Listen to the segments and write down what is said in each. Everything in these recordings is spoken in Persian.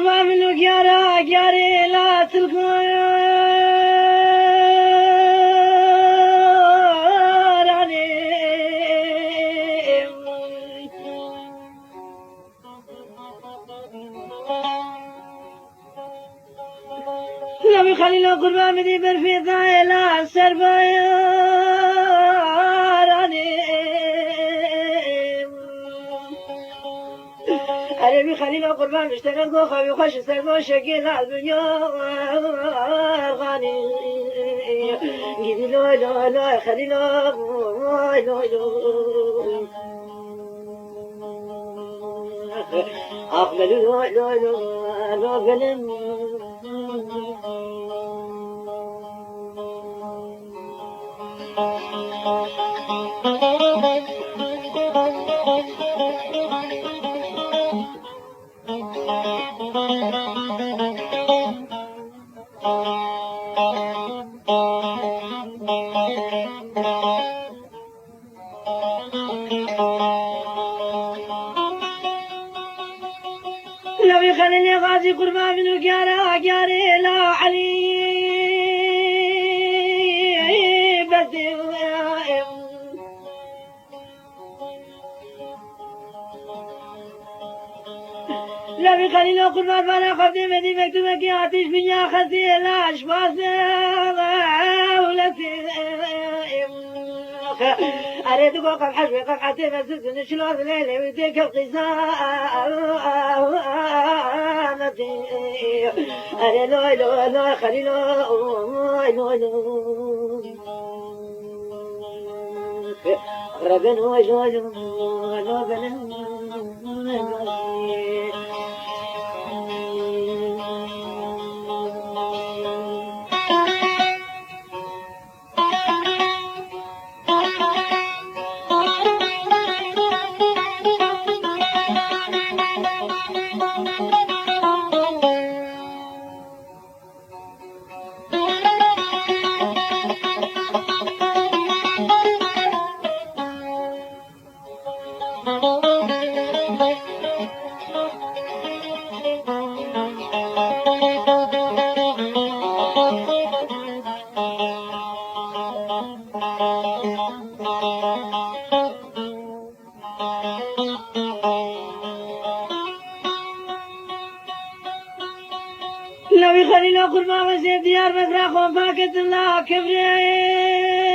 قربان منك يا راك يا ري لا لم يخلي له قربان بدي برفيقا لا سربايراني أنا بخلي له قربان بشتغل قوخة ويخش سربا شكل الدنيا غاني قيدي لا لا لا خلي له لا لا أقبل لا لا لا لا بلن لو يخليني غازي قربان منك يا راك يا ري لا علي بدي لو يخليني قربان فانا خفتي بدي مكتوبك يا عطيش من يا خزي لا اشباس ولتي أريد قوقف حشوي قفحتي مسلسل شلوث ليلي ويديك القزانتي أريد لوي لوي لوي خلي لوي لوي لوي ربنا لوي لوي لوي لو يخلي له قربان وزيد ديار مزرعة وفاكت الله كبري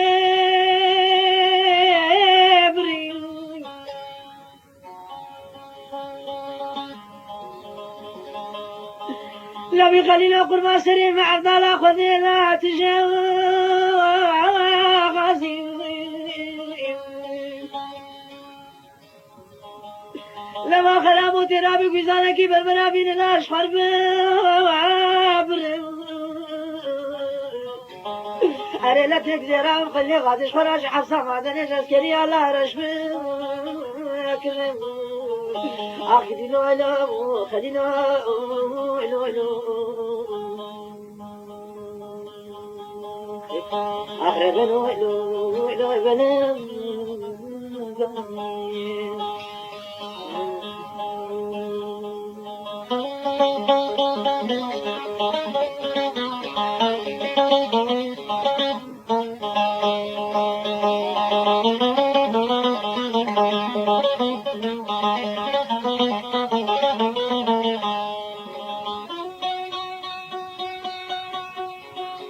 لو يخلي له قربان سرير مع عبدالله خذي لا تجاوزي لما خلامو ترابي بيزانك بالمنابين لاش حرب أري لا تكزيرا خلي غادش خراج حصا غادني جاسكري على رشم أخدي لو لو خلي لو لو أخرب لو لو بنام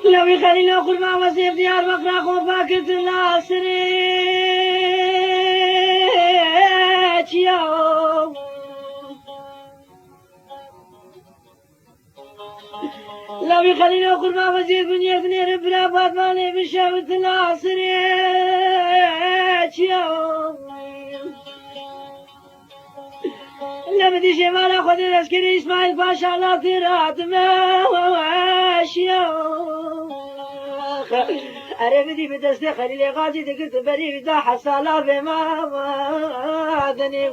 لو يخلي له قربان وسيف ديار بقرا خوفاكت الله سريت يوم لو يخلي له قربان وسيف بني اثنين ربنا فاطماني بشاوت الله سريت يوم لما دي شمال اخذ العسكري اسماعيل باشا الله ثيرات ما واشيو أربدي بدستي خليلي غازي دقت بري بدا حصالا بما ذني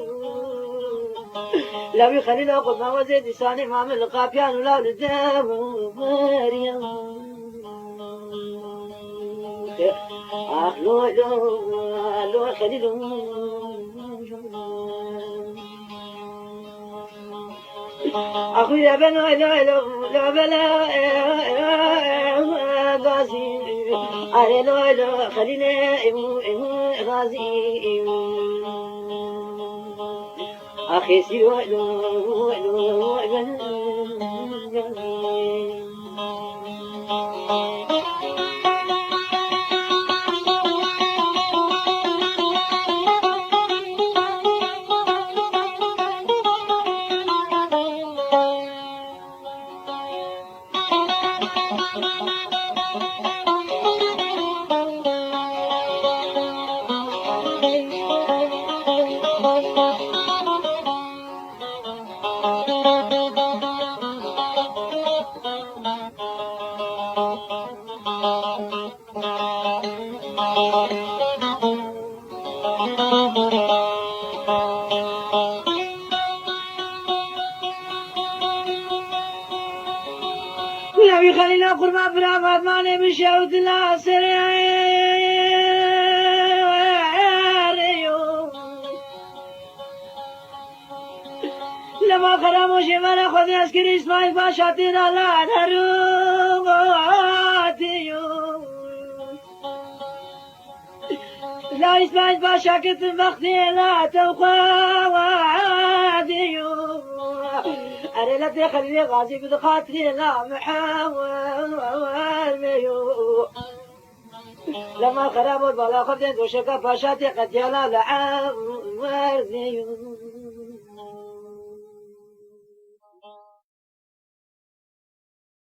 لو يخلي له قد ما وزيد لساني ما من القابيان ولا لدام مريم أخ لو لو خلي له أخويا بنا لا بلا غازي أري لا خلينا غازي أخي سيروا نبي خلينا قربان برافات ما نمشي ودنا لما خراموش من خود نسكر اسماعیل باشا تیرا لا درو لا اسماعیل باشا كتب وقتي لا توقاديو أنا لا تخلي غازي بخاطري لا محاول ميو لما خرامو بلا خبزين دوشكا باشا تقد يلا لعام ميو